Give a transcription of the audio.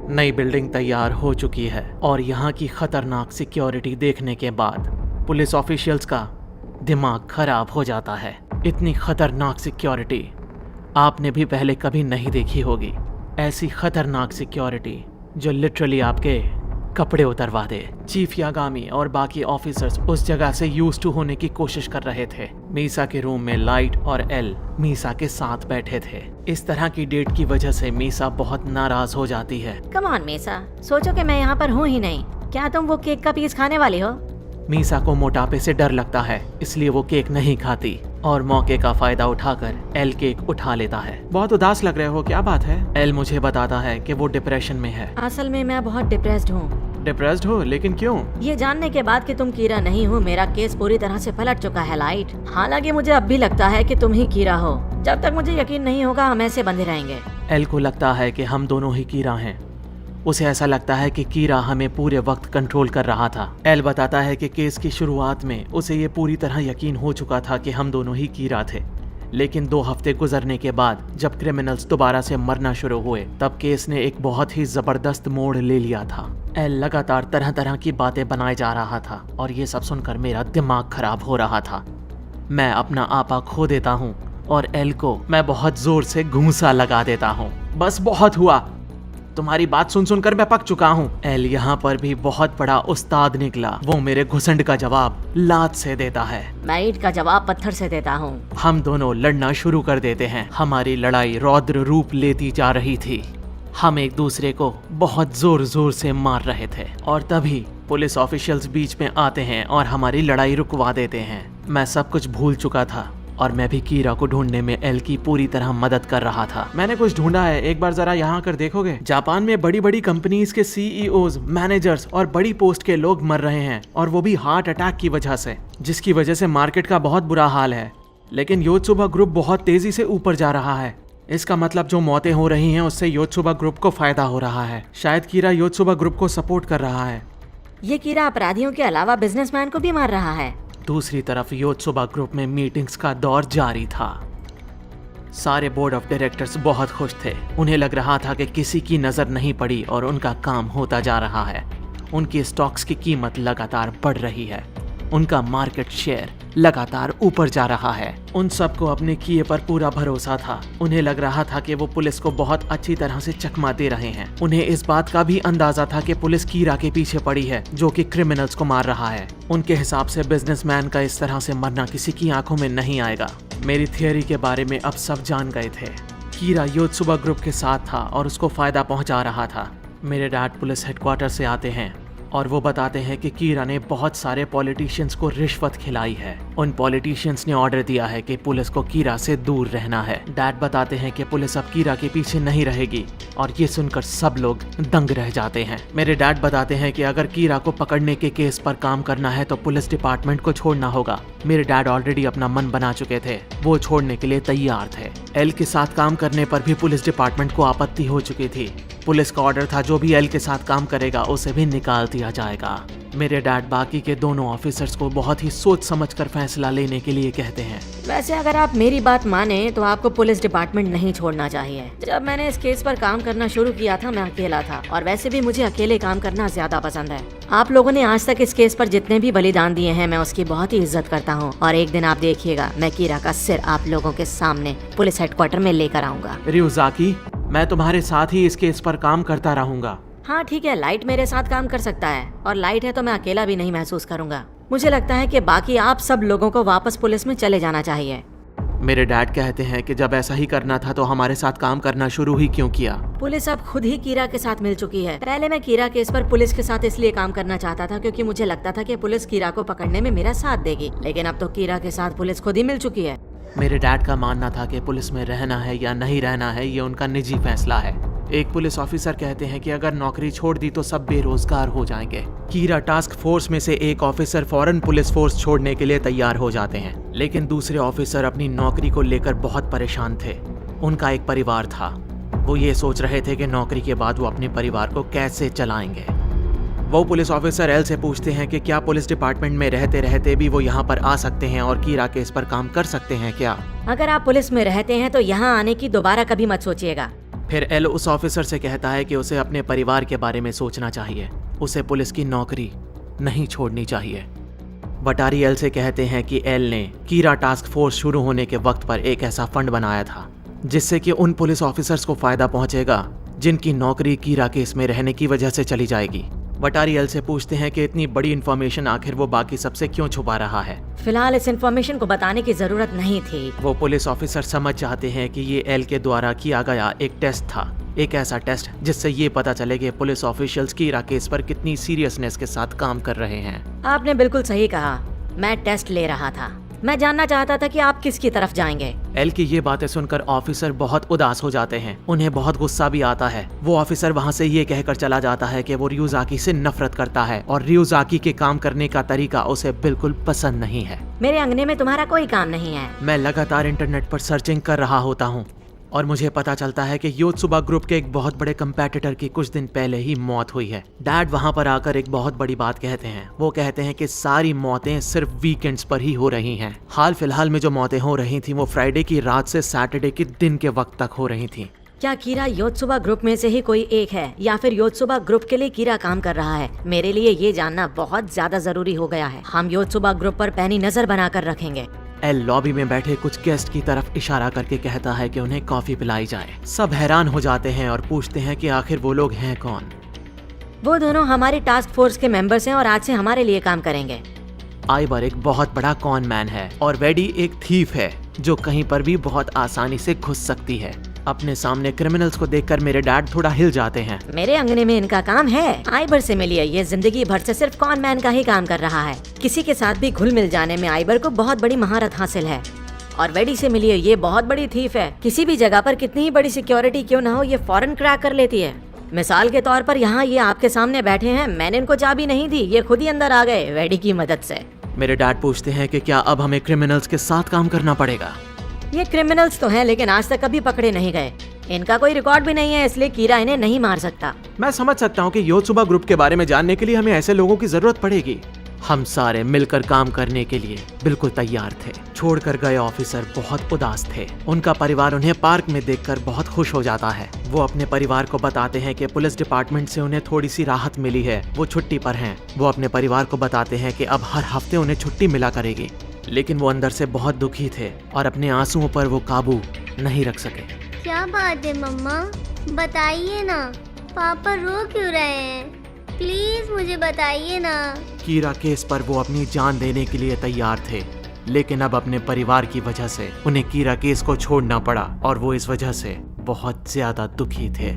नई बिल्डिंग तैयार हो चुकी है और यहाँ की खतरनाक सिक्योरिटी देखने के बाद पुलिस ऑफिशियल्स का दिमाग खराब हो जाता है। इतनी खतरनाक सिक्योरिटी आपने भी पहले कभी नहीं देखी होगी। ऐसी खतरनाक सिक्योरिटी जो लिटरली आपके कपड़े उतरवा दे। चीफ यागामी और बाकी ऑफिसर्स उस जगह से यूज्ड टू होने की कोशिश कर रहे थे। मीसा के रूम में लाइट और एल मीसा के साथ बैठे थे। इस तरह की डेट की वजह से मीसा बहुत नाराज हो जाती है। कम ऑन मीसा, सोचो कि मैं यहाँ पर हूँ ही नहीं। क्या तुम वो केक का पीस खाने वाली हो? मीसा को मोटापे से डर लगता है, इसलिए वो केक नहीं खाती और मौके का फायदा उठाकर एल केक उठा लेता है। बहुत उदास लग रहे हो, क्या बात है? एल मुझे बताता है कि वो डिप्रेशन में है। असल में मैं बहुत डिप्रेस्ड हूँ। डिप्रेस्ड हो? लेकिन क्यों? ये जानने के बाद कि तुम कीरा नहीं हो, मेरा केस पूरी तरह से पलट चुका है लाइट। हालांकि मुझे अब भी लगता है कि तुम ही कीरा हो। जब तक मुझे यकीन नहीं होगा हम ऐसे बंधे रहेंगे। एल को लगता है कि हम दोनों ही कीरा हैं। उसे ऐसा लगता है कि कीरा हमें पूरे वक्त कंट्रोल कर रहा था। एल बताता है कि केस की शुरुआत में उसे ये पूरी तरह यकीन हो चुका था कि हम दोनों ही कीरा थे, लेकिन 2 हफ्ते गुजरने के बाद जब क्रिमिनल्स दोबारा से मरना शुरू हुए तब केस ने एक बहुत ही जबरदस्त मोड़ ले लिया था। एल लगातार तरह तरह की बातें बनाए जा रहा था और ये सब सुनकर मेरा दिमाग खराब हो रहा था। मैं अपना आपा खो देता हूँ और एल को मैं बहुत जोर से घूंसा लगा देता हूँ। बस बहुत हुआ, तुम्हारी बात सुन सुनकर मैं पक चुका हूँ। एल यहाँ पर भी बहुत बड़ा उस्ताद निकला। वो मेरे घुसंड का जवाब लात से देता है, मैं ईंट का जवाब पत्थर से देता हूँ। हम दोनों लड़ना शुरू कर देते हैं। हमारी लड़ाई रौद्र रूप लेती जा रही थी। हम एक दूसरे को बहुत जोर जोर से मार रहे थे और तभी पुलिस ऑफिशियल्स बीच में आते हैं और हमारी लड़ाई रुकवा देते हैं। मैं सब कुछ भूल चुका था और मैं भी कीरा को ढूंढने में एल की पूरी तरह मदद कर रहा था। मैंने कुछ ढूंढा है, एक बार जरा यहाँ आकर देखोगे? जापान में बड़ी बड़ी कंपनीज के सीईओज, मैनेजर्स और बड़ी पोस्ट के लोग मर रहे हैं और वो भी हार्ट अटैक की वजह से, जिसकी वजह से मार्केट का बहुत बुरा हाल है। लेकिन योत्सुबा ग्रुप बहुत तेजी से ऊपर जा रहा है। इसका मतलब जो मौतें हो रही हैं उससे योत्सुबा ग्रुप को फायदा हो रहा है। शायद कीरा योत्सुबा ग्रुप को सपोर्ट कर रहा है। ये कीरा अपराधियों के अलावा बिजनेसमैन को भी मार रहा है। दूसरी तरफ योत्सुबा ग्रुप में मीटिंग्स का दौर जारी था। सारे बोर्ड ऑफ डायरेक्टर्स बहुत खुश थे। उन्हें लग रहा था कि किसी की नजर नहीं पड़ी और उनका काम होता जा रहा है। उनकी स्टॉक्स की कीमत लगातार बढ़ रही है। उनका मार्केट शेयर लगातार ऊपर जा रहा है। उन सबको अपने किए पर पूरा भरोसा था। उन्हें लग रहा था कि वो पुलिस को बहुत अच्छी तरह से चकमा दे रहे हैं। उन्हें इस बात का भी अंदाजा था कि पुलिस कीरा के पीछे पड़ी है जो कि क्रिमिनल्स को मार रहा है। उनके हिसाब से बिजनेसमैन का इस तरह से मरना किसी की आंखों में नहीं आएगा। मेरी थियोरी के बारे में अब सब जान गए थे। कीरा योत्सुबा ग्रुप के साथ था और उसको फायदा पहुंचा रहा था। मेरे डैड पुलिस हेडक्वार्टर से आते हैं और वो बताते हैं कि कीरा ने बहुत सारे पॉलिटिशियंस को रिश्वत खिलाई है। उन पॉलिटिशियंस ने ऑर्डर दिया है कि पुलिस को कीरा से दूर रहना है। डैड बताते हैं कि पुलिस अब कीरा के पीछे नहीं रहेगी और ये सुनकर सब लोग दंग रह जाते हैं। मेरे डैड बताते हैं कि अगर कीरा को पकड़ने के केस पर काम करना है तो पुलिस डिपार्टमेंट को छोड़ना होगा। मेरे डैड ऑलरेडी अपना मन बना चुके थे, वो छोड़ने के लिए तैयार थे। एल के साथ काम करने पर भी पुलिस डिपार्टमेंट को आपत्ति हो चुकी थी। पुलिस का ऑर्डर था जो भी एल के साथ काम करेगा उसे भी निकाल दिया जाएगा। मेरे डैड बाकी के दोनों ऑफिसर्स को बहुत ही सोच समझकर फैसला लेने के लिए कहते हैं। वैसे अगर आप मेरी बात माने तो आपको पुलिस डिपार्टमेंट नहीं छोड़ना चाहिए। जब मैंने इस केस पर काम करना शुरू किया था मैं अकेला था और वैसे भी मुझे अकेले काम करना ज्यादा पसंद है। आप लोगों ने आज तक इस केस पर जितने भी बलिदान दिए हैं मैं उसकी बहुत ही इज्जत करता हूँ और एक दिन आप देखिएगा मैं कीरा का सिर आप लोगों के सामने पुलिस हेडक्वार्टर में लेकर आऊंगा। रियुजाकी, मैं तुम्हारे साथ ही इस केस पर काम करता रहूंगा। हाँ ठीक है, लाइट मेरे साथ काम कर सकता है और लाइट है तो मैं अकेला भी नहीं महसूस करूंगा। मुझे लगता है कि बाकी आप सब लोगों को वापस पुलिस में चले जाना चाहिए। मेरे डैड कहते हैं कि जब ऐसा ही करना था तो हमारे साथ काम करना शुरू ही क्यों किया? पुलिस अब खुद ही कीरा के साथ मिल चुकी है। पहले मैं कीरा केस पर पुलिस के साथ इसलिए काम करना चाहता था क्योंकि मुझे लगता था कि पुलिस कीरा को पकड़ने में मेरा साथ देगी, लेकिन अब तो कीरा के साथ पुलिस खुद ही मिल चुकी है। मेरे डैड का मानना था कि पुलिस में रहना है या नहीं रहना है ये उनका निजी फैसला है। एक पुलिस ऑफिसर कहते हैं कि अगर नौकरी छोड़ दी तो सब बेरोजगार हो जाएंगे। कीरा टास्क फोर्स में से एक ऑफिसर फौरन पुलिस फोर्स छोड़ने के लिए तैयार हो जाते हैं, लेकिन दूसरे ऑफिसर अपनी नौकरी को लेकर बहुत परेशान थे। उनका एक परिवार था। वो ये सोच रहे थे कि नौकरी के बाद वो अपने परिवार को कैसे चलाएंगे। वो पुलिस ऑफिसर एल से पूछते हैं कि क्या पुलिस डिपार्टमेंट में रहते रहते भी वो यहाँ पर आ सकते हैं और कीरा केस पर काम कर सकते हैं क्या? अगर आप पुलिस में रहते हैं तो यहाँ आने की दोबारा कभी मत सोचिएगा। फिर एल उस ऑफिसर से कहता है कि उसे अपने परिवार के बारे में सोचना चाहिए, उसे पुलिस की नौकरी नहीं छोड़नी चाहिए। वटारी एल से कहते हैं कि एल ने कीरा टास्क फोर्स शुरू होने के वक्त पर एक ऐसा फंड बनाया था जिससे कि उन पुलिस ऑफिसर्स को फायदा पहुंचेगा जिनकी नौकरी कीरा केस में रहने की वजह से चली जाएगी। वटारी एल से पूछते हैं कि इतनी बड़ी इन्फॉर्मेशन आखिर वो बाकी सबसे क्यों छुपा रहा है। फिलहाल इस इन्फॉर्मेशन को बताने की जरूरत नहीं थी। वो पुलिस ऑफिसर समझ जाते हैं कि ये एल के द्वारा किया गया एक टेस्ट था, एक ऐसा टेस्ट जिससे ये पता चले कि पुलिस ऑफिशियल्स कीरा केस पर कितनी सीरियसनेस के साथ काम कर रहे हैं। आपने बिल्कुल सही कहा, मैं टेस्ट ले रहा था। मैं जानना चाहता था कि आप किसकी तरफ जाएंगे। एल की ये बातें सुनकर ऑफिसर बहुत उदास हो जाते हैं, उन्हें बहुत गुस्सा भी आता है। वो ऑफिसर वहाँ से ये कहकर चला जाता है कि वो रियोजाकी से नफरत करता है और रियोजाकी के काम करने का तरीका उसे बिल्कुल पसंद नहीं है। मेरे अंगने में तुम्हारा कोई काम नहीं है। मैं लगातार इंटरनेट पर सर्चिंग कर रहा होता हूँ और मुझे पता चलता है कि योत्सुबा ग्रुप के एक बहुत बड़े कंपेटिटर की कुछ दिन पहले ही मौत हुई है। डैड वहां पर आकर एक बहुत बड़ी बात कहते हैं। वो कहते हैं कि सारी मौतें सिर्फ वीकेंड्स पर ही हो रही हैं। हाल फिलहाल में जो मौतें हो रही थी वो फ्राइडे की रात से सैटरडे के दिन के वक्त तक हो रही थी। क्या कीरा योत्सुबा ग्रुप में से ही कोई एक है या फिर योत्सुबा ग्रुप के लिए कीरा काम कर रहा है? मेरे लिए ये जानना बहुत ज्यादा जरूरी हो गया है। हम योत्सुबा ग्रुप पर पैनी नजर बनाकर रखेंगे। एल लॉबी में बैठे कुछ गेस्ट की तरफ इशारा करके कहता है कि उन्हें कॉफी पिलाई जाए। सब हैरान हो जाते हैं और पूछते हैं कि आखिर वो लोग हैं कौन। वो दोनों हमारी टास्क फोर्स के मेंबर्स हैं और आज से हमारे लिए काम करेंगे। आइबर एक बहुत बड़ा कॉन मैन है और वेडी एक थीफ है जो कहीं पर भी बहुत आसानी से घुस सकती है। अपने सामने क्रिमिनल्स को देखकर मेरे डैड थोड़ा हिल जाते हैं। मेरे अंगने में इनका काम है। आइबर से मिलिए, ये जिंदगी भर से सिर्फ कॉन मैन का ही काम कर रहा है। किसी के साथ भी घुल मिल जाने में आइबर को बहुत बड़ी महारत हासिल है। और वेडी से मिलिए, ये बहुत बड़ी थीफ है। किसी भी जगह पर कितनी ही बड़ी सिक्योरिटी क्यों ना हो, ये फौरन क्रैक कर लेती है। मिसाल के तौर पर यहाँ ये आपके सामने बैठे हैं, मैंने इनको चाबी नहीं दी, ये खुद ही अंदर आ गए वेडी की मदद से। मेरे डैड पूछते हैं कि क्या अब हमें क्रिमिनल्स के साथ काम करना पड़ेगा। ये क्रिमिनल्स तो हैं लेकिन आज तक कभी पकड़े नहीं गए। इनका कोई रिकॉर्ड भी नहीं है, इसलिए कीरा इन्हें नहीं मार सकता। मैं समझ सकता हूँ कि योत्सुबा ग्रुप के बारे में जानने के लिए हमें ऐसे लोगों की जरूरत पड़ेगी। हम सारे मिलकर काम करने के लिए बिल्कुल तैयार थे। छोड़कर गए ऑफिसर बहुत उदास थे। उनका परिवार उन्हें पार्क में देखकर बहुत खुश हो जाता है। वो अपने परिवार को बताते हैं कि पुलिस डिपार्टमेंट से उन्हें थोड़ी सी राहत मिली है, वो छुट्टी पर हैं। वो अपने परिवार को बताते हैं कि अब हर हफ्ते उन्हें छुट्टी मिला करेगी, लेकिन वो अंदर से बहुत दुखी थे और अपने आंसुओं पर वो काबू नहीं रख सके। क्या बात है मम्मा, बताइए ना, पापा रो क्यों रहे हैं? प्लीज मुझे बताइए ना। कीरा केस पर वो अपनी जान देने के लिए तैयार थे, लेकिन अब अपने परिवार की वजह से उन्हें कीरा केस को छोड़ना पड़ा और वो इस वजह से बहुत ज्यादा दुखी थे।